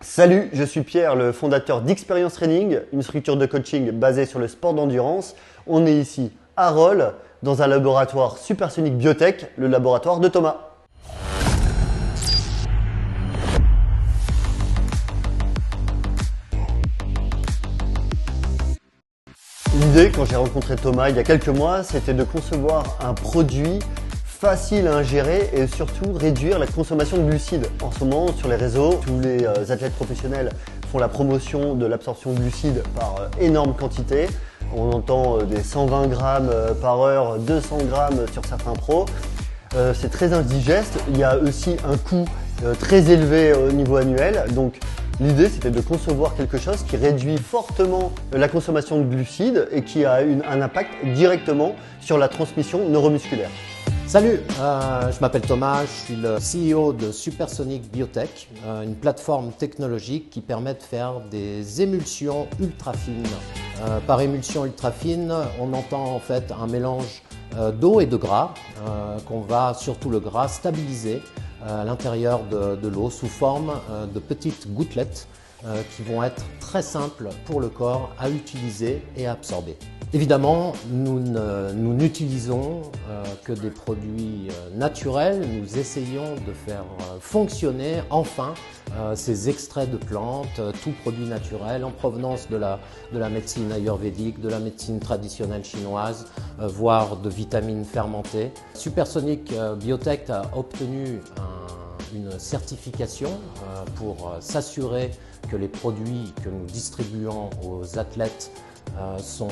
Salut, je suis Pierre, le fondateur d'Experience Training, une structure de coaching basée sur le sport d'endurance. On est ici à Rolle, dans un laboratoire Supersonic Biotech, le laboratoire de Thomas. L'idée, quand j'ai rencontré Thomas il y a quelques mois, c'était de concevoir un produit facile à ingérer et surtout réduire la consommation de glucides. En ce moment, sur les réseaux, tous les athlètes professionnels font la promotion de l'absorption de glucides par énorme quantité. On entend des 120 grammes par heure, 200 grammes sur certains pros. C'est très indigeste. Il y a aussi un coût très élevé au niveau annuel. Donc, l'idée, c'était de concevoir quelque chose qui réduit fortement la consommation de glucides et qui a un impact directement sur la transmission neuromusculaire. Salut, je m'appelle Thomas, je suis le CEO de Supersonic Biotech, une plateforme technologique qui permet de faire des émulsions ultra fines. Par émulsion ultra fine, on entend en fait un mélange d'eau et de gras qu'on va, surtout le gras, stabiliser à l'intérieur de l'eau sous forme de petites gouttelettes qui vont être très simples pour le corps à utiliser et à absorber. Évidemment, nous n'utilisons que des produits naturels. Nous essayons de faire fonctionner enfin ces extraits de plantes, tout produit naturel en provenance de la médecine ayurvédique, de la médecine traditionnelle chinoise, voire de vitamines fermentées. Supersonic Biotech a obtenu une certification pour s'assurer que les produits que nous distribuons aux athlètes sont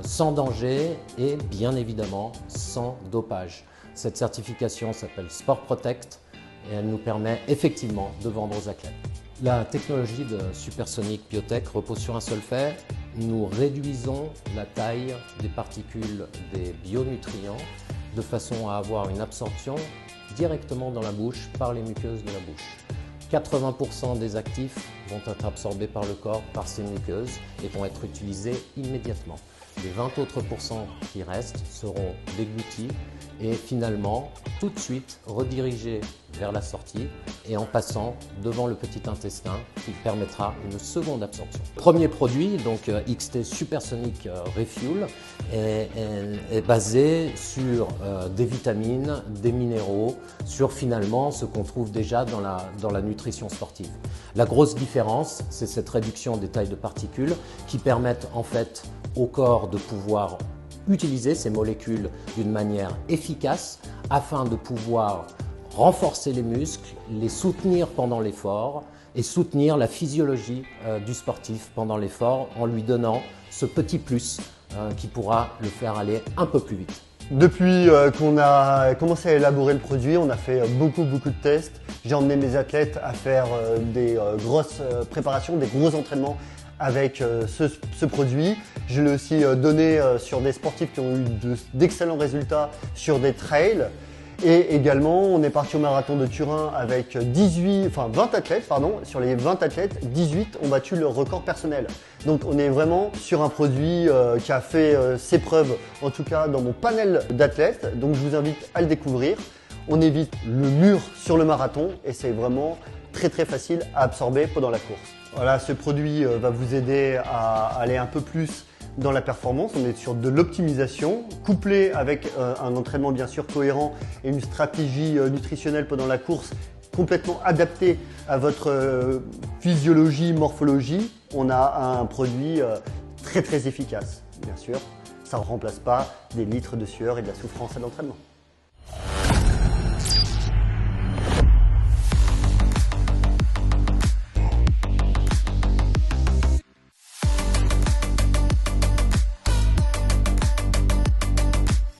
sans danger et bien évidemment sans dopage. Cette certification s'appelle Sport Protect et elle nous permet effectivement de vendre aux athlètes. La technologie de Supersonic Biotech repose sur un seul fait, nous réduisons la taille des particules des bionutriments de façon à avoir une absorption directement dans la bouche par les muqueuses de la bouche. 80% des actifs vont être absorbés par le corps, par ces muqueuses et vont être utilisés immédiatement. Les 20 autres pourcents qui restent seront déglutis et finalement tout de suite redirigés vers la sortie et en passant devant le petit intestin qui permettra une seconde absorption. Premier produit, donc XT Supersonic Refuel, est basé sur des vitamines, des minéraux, sur finalement ce qu'on trouve déjà dans la nutrition sportive. La grosse différence, c'est cette réduction des tailles de particules qui permettent en fait au corps de pouvoir utiliser ces molécules d'une manière efficace afin de pouvoir renforcer les muscles, les soutenir pendant l'effort et soutenir la physiologie du sportif pendant l'effort en lui donnant ce petit plus qui pourra le faire aller un peu plus vite. Depuis qu'on a commencé à élaborer le produit, on a fait beaucoup de tests. J'ai emmené mes athlètes à faire des grosses préparations, des gros entraînements avec ce produit. Je l'ai aussi donné sur des sportifs qui ont eu d'excellents résultats sur des trails. Et également, on est parti au marathon de Turin avec 20 athlètes, pardon. Sur les 20 athlètes, 18 ont battu leur record personnel. Donc on est vraiment sur un produit qui a fait ses preuves, en tout cas dans mon panel d'athlètes. Donc je vous invite à le découvrir. On évite le mur sur le marathon et c'est vraiment très facile à absorber pendant la course. Voilà, ce produit va vous aider à aller un peu plus dans la performance. On est sur de l'optimisation, couplé avec un entraînement bien sûr cohérent et une stratégie nutritionnelle pendant la course complètement adaptée à votre physiologie, morphologie. On a un produit très efficace. Bien sûr, ça ne remplace pas des litres de sueur et de la souffrance à l'entraînement.